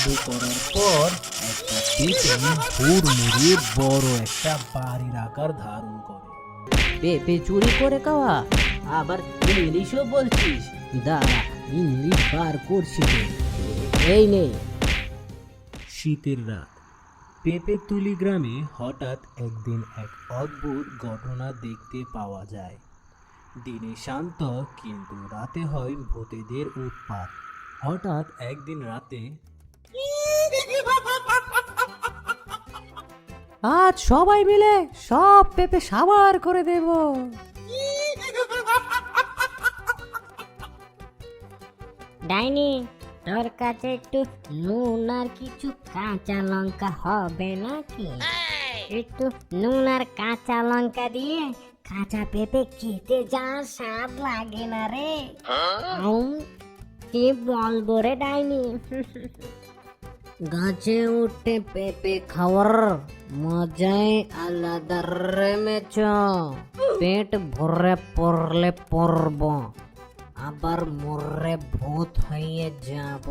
জাদু করার পর একটা পেঁপে হুড়মুড়িয়ে বড় একটা বাড়ির আকার ধারণ করে। পেঁপে চুরি করে খাওয়া, আবার ইংলিশও বলছিস? দাঁড়া, ইংলিশ বার করছি তো। এই নে। শীতের রাত, পেঁপেতুলি গ্রামে হঠাৎ একদিন এক অদ্ভুত ঘটনা দেখতে পাওয়া যায়। দিনে শান্ত, কিন্তু রাতে হয় ভূতেদের উৎপাত। হঠাৎ একদিন রাতে আজ সবাই মিলে সব পেঁপে সাবার করে দেব। ডাইনি, তোর কাছে একটু নুন আর কিছু কাঁচা লঙ্কা হবে নাকি? একটু নুন আর কাঁচা লঙ্কা দিয়ে কাঁচা পেঁপে খেতে যা স্বাদ লাগে না রে। কি বলবো রে ডাইনি। গাছে উঠে পেঁপে খাওয়ার মজাই আলাদা রে মেছো। পেট ভরে পড়লে পড়ব, আবার মরে ভূত হয়ে যাব।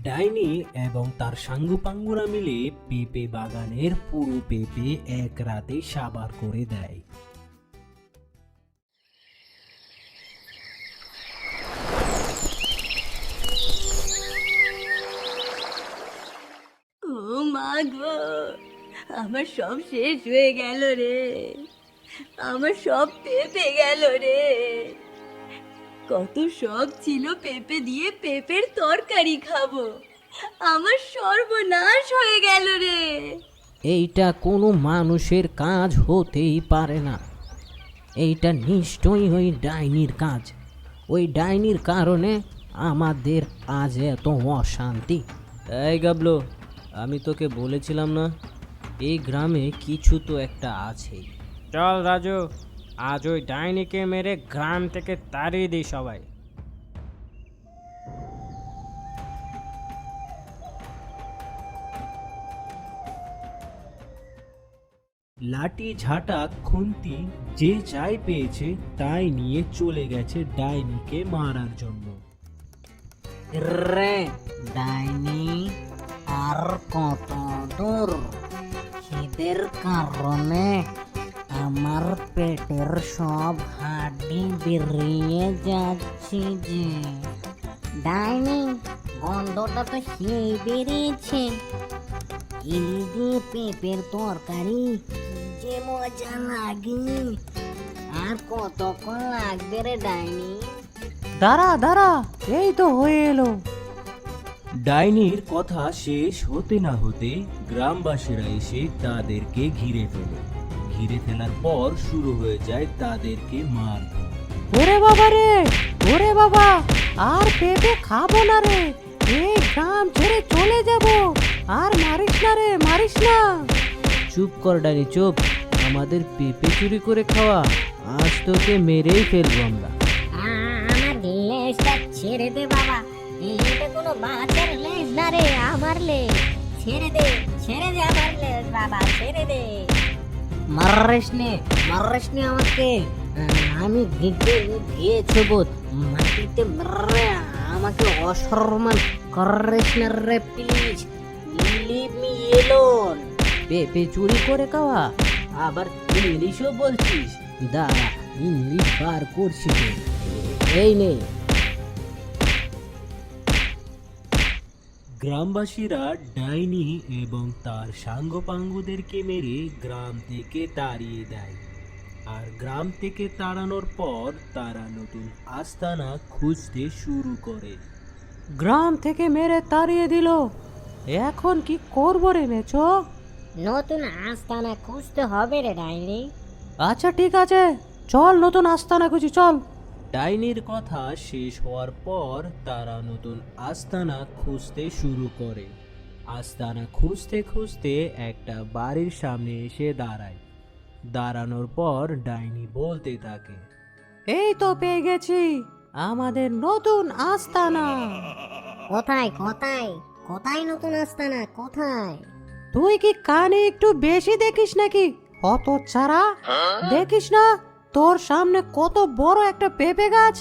ডাইনি এবং তার সাঙ্গুপাঙ্গুরা মিলে পেঁপে বাগানের পুরো পেঁপে এক রাতে সাবার করে দেয়। ও মা গো, আমার সব শেষ হয়ে গেল রে, আমার সব পেঁপে গেল রে। কত শখ ছিল পেঁপে দিয়ে পেঁপের তরকারি খাবো, আমার সর্বনাশ হয়ে গেল রে। এইটা কোনো মানুষের কাজ হতেই পারে না। এইটা নিশ্চয়ই ওই ডাইনির কাজ। ওই ডাইনির কারণে আমাদের আজ এত অশান্তি। এই গাবলো, আমি তোকে বলেছিলাম না, এই গ্রামে কিছু তো একটা আছে। চল রাজু, আজ ওই ডাইনিকে মেরে গ্রাম থেকে তাড়িয়ে দিই সবাই। লাঠি, ঝাঁটা, খুন্তি, যে যাই পেয়েছে তাই নিয়ে চলে গেছে ডাইনিকে মারার জন্য। রে ডাইনি, আর কত দূর? খিদের কারণে আমার পেটের সব হাড্ডি বেরিয়ে যাচ্ছে যে। ডাইনি, গন্ধটা তো সেই বেরিয়েছে। ইলি দিয়ে পেঁপের তরকারি কি যে মজা লাগে। আর কতক্ষণ লাগবে রে ডাইনি? দাঁড়া দাঁড়া, এই তো হয়ে এলো। ডাইনির কথা শেষ হতে না হতে গ্রামবাসীরা এসে তাদেরকে ঘিরে ফেলে। ঘিরে ফেলার পর শুরু হয়ে যায় তাদেরকে মারধর। ওরে বাবা রে, ওরে বাবা, আর পেঁপে খাবো না রে, এই গ্রাম ছেড়ে চলে যাব। আর মারিস না রে, মারিস না। চুপ কর ডাইনি, চুপ। আমাদের পেঁপে চুরি করে খাওয়া, আজ তোকে মেরেই ফেলবো আমরা। আমার লেজটা ছেড়ে দে বাবা, এটা কোনো বাচ্চার লেজ না রে, আমার লেজ। ছেড়ে দে, ছেড়ে দে আমার লেজ বাবা, ছেড়ে দে। মারিস নে, মারিস নে আমাকে। আমি গিয়েছো বোধ, মাটিতে মেরে আমাকে অসম্মান করিস না রে, প্লিজ লিভ মি এলোন। পেঁপে চুরি করে খাওয়া, আবার ইংলিশও বলছিস? দাঁড়া, ইংলিশ বার করছি তো। এই নে। গ্রামবাসীরা ডাইনি এবং তার সাঙ্গপাঙ্গদেরকে মেরে গ্রাম থেকে তাড়িয়ে দেয়। আর গ্রাম থেকে তাড়ানোর পর তারা নতুন আস্তানা খুঁজতে শুরু করে। গ্রাম থেকে মেরে তাড়িয়ে দিল, এখন কি করবো রে মেছো? নতুন আস্তানা খুঁজতে হবে রে ডাইনি। আচ্ছা ঠিক আছে, চল নতুন আস্তানা খুঁজি, চল। ডাইনির কথা শেষ হওয়ার পর তারা নতুন আস্তানা খুঁজতে শুরু করে। আস্তানা খুঁজতে খুঁজতে একটা বাড়ির সামনে এসে দাঁড়ায়। দাঁড়ানোর পর ডাইনি বলতে থাকে, এই তো পেয়ে গেছি আমাদের নতুন আস্তানা। কোথায় কোথায় কোথায় নতুন আস্তানা, কোথায়? তুই কি কানে একটু বেশি দেখিস নাকি? অত ছাড়া দেখিস না তোর সামনে কত বড় একটা পেঁপে গাছ?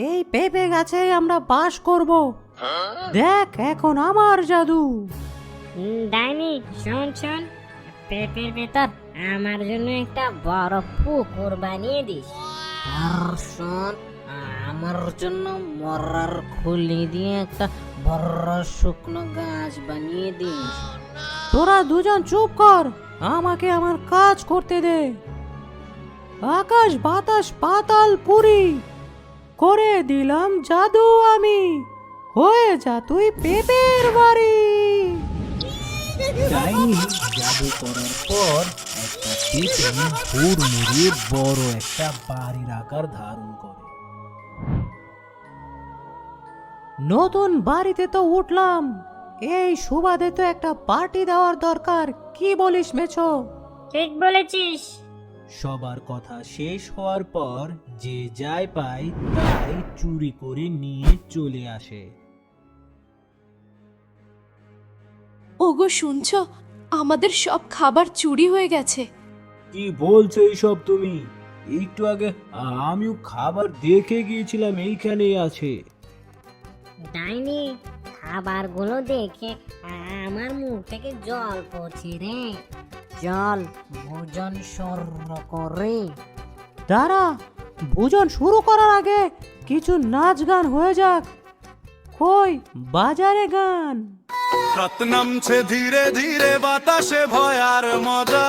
এই পেঁপে গাছে আমরা বাস করব। দেখ এখন আমার জাদু। ডাইনি শোন শোন, পেঁপের ভেতর আমার জন্য একটা বড় পুকুর বানিয়ে দিস। আর শোন, আমার জন্য মরার খুলি দিয়ে একটা বড় শুকনো গাছ বানিয়ে দিস। তোরা দুজন চুপ কর, আমাকে আমার কাজ করতে দে। আকাশ বাতাস পাতাল পুরি করে দিলাম জাদু আমি, হয়ে যা তুই পেঁপের বাড়ি। ডাইনি জাদু করার পর একটা পেঁপে হুড়মুড়িয়ে বড় একটা বাড়ির আকার ধারণ করে। নতুন বাড়িতে তো উঠলাম, এই সুবাদে তো একটা পার্টি দেওয়ার দরকার। কি বলিস মেছো? ঠিক বলেছিস। সবার কথা শেষ হওয়ার পর যে যাই পায় তাই চুরি করে নিয়ে চলে আসে। ওগো শুনছো, আমাদের সব খাবার চুরি হয়ে গেছে। কি বলছো এইসব তুমি? একটু আগে আমিও খাবার দেখে গিয়েছিলাম, এইখানেই আছে। ডাইনি, খাবারগুলো দেখে আমার মুখ থেকে জল পড়ছে রে। চল ভোজন শুরু করে। দাঁড়া, ভোজন শুরু করার আগে কিছু নাচ গান হয়ে যাক। কই বাজারে গান? রাত নামছে ধীরে ধীরে, বাতাসে ভয়ার মজা।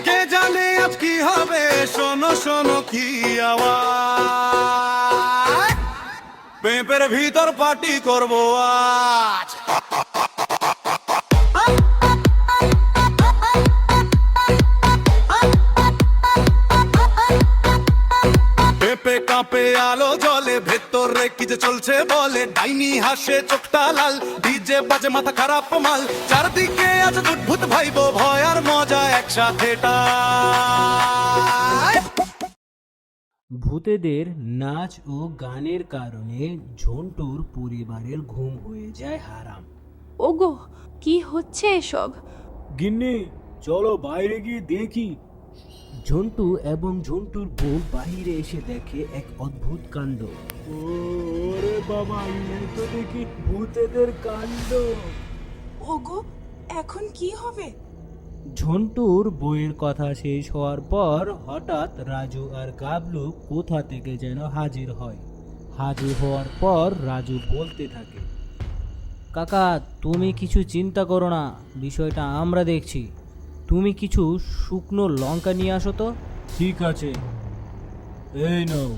কে জানে আজ কি হবে, শোনো শোনো কি আওয়াজ। পেঁপের ভিতর পার্টি করবো আজ। পেঁপে কাঁপে আলো জলে, ভেতরে কি যে চলছে বলে। ডাইনি হাসে চোখটা লাল, ডিজে বাজে মাথা খারাপ মাল। চারদিকে আজ অদ্ভুত ভাইব, ভয় আর মজা একসাথে টাই। ভূতেদের নাচ ও গানের কারণে ঝন্টুর পরিবারের ঘুম হয়ে যায় হারাম। ওগো কি হচ্ছে এসব? গিন্নি চলো বাইরে গিয়ে দেখি। ঝন্টু এবং ঝন্টুর বউ বাইরে এসে দেখে এক অদ্ভুত কাণ্ড। ওরে বাবা, এই তো দেখি ভূতেদের কাণ্ড। ওগো এখন কি হবে? ঝন্টুর বইয়ের কথা শেষ হওয়ার পর হঠাৎ রাজু আর গাবলু কোথা থেকে যেন হাজির হয়। হাজির হওয়ার পর রাজু বলতে থাকে, কাকা তুমি কিছু চিন্তা করো না, বিষয়টা আমরা দেখছি। তুমি কিছু শুকনো লঙ্কা নিয়ে আসো তো। ঠিক আছে, এই নাও।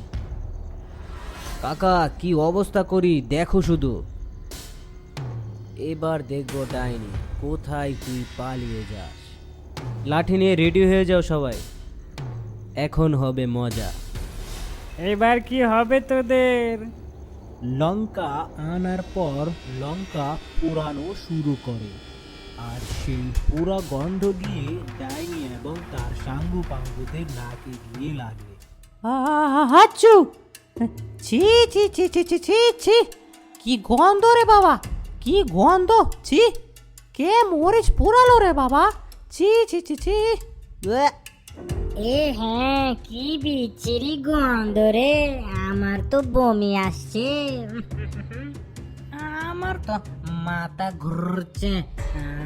কাকা কি অবস্থা করি দেখো শুধু। এবার দেখবো ডাইনি কোথায় তুই পালিয়ে যাস। লাঠি নিয়ে রেডি হয়ে যাও সবাই, এখন হবে মজা। এবার কি হবে তোদের? লঙ্কা আনার পর লঙ্কা পোড়ানো শুরু করে, আর সেই পুরা গন্ধ গিয়ে ডাইনি এবং তার সাঙ্গু পাঙ্গুদের নাকে গিয়ে লাগে। হাচ্চু, ছি ছি ছি ছি ছি ছি ছি, কি গন্ধ রে বাবা, কি গন্ধ! ছি, কে মরিচ পুরালো রে বাবা, ছি ছি ছি ছি। এ হ্যাঁ, কি বিচ্ছিরি গন্ধ রে, আমার তো বমি আসছে। আমার তো মাথা ঘুরছে,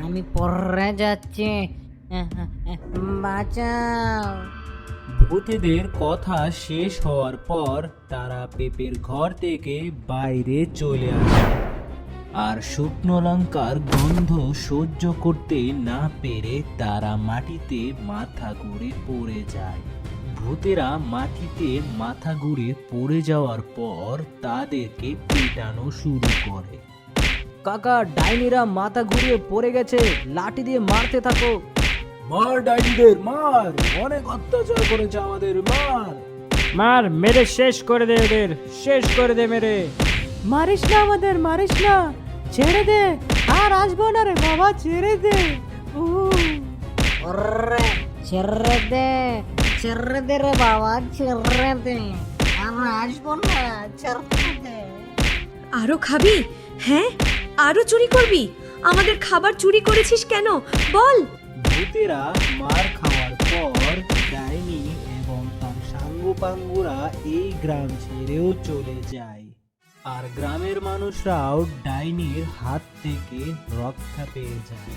আমি পড়ে যাচ্ছি, বাঁচাও। ভূতেদের কথা শেষ হওয়ার পর তারা পেঁপের ঘর থেকে বাইরে চলে আসে, আর শুকনো লঙ্কার গন্ধ সহ্য করতে না পেরে তারা মাটিতে মাথা ঘুরে পড়ে যায়। ভূতেরা মাটিতে মাথা ঘুরে পড়ে যাওয়ার পর তাদেরকে পেটানো শুরু করে। কাকা ডাইনিরা মাথা ঘুরিয়ে পড়ে গেছে, লাঠি দিয়ে মারতে থাকো। মার ডাইনিদের মার, অনেক অত্যাচার করেছে আমাদের, মার। মার, মেরে শেষ করে দে ওদের, শেষ করে দে মেরে। মারিস না আমাদের, মারিস না, ছেড়ে দে, আর আসবো না রে বাবা, ছেড়ে দে। ওরে ছেড়ে দে রে বাবা, ছেড়ে দে, আমরা আসবো না, ছেড়ে দে। আরো খাবি? হ্যাঁ, আরো চুরি করবি? আমাদের খাবার চুরি করেছিস কেন বল? ভূতেরা মার খাওয়ার পর ডাইনি এবং তার সাঙ্গু পাঙ্গুরা এই গ্রাম ছেড়েও চলে যায়, আর গ্রামের মানুষরাও ডাইনির হাত থেকে রক্ষা পেয়ে যায়।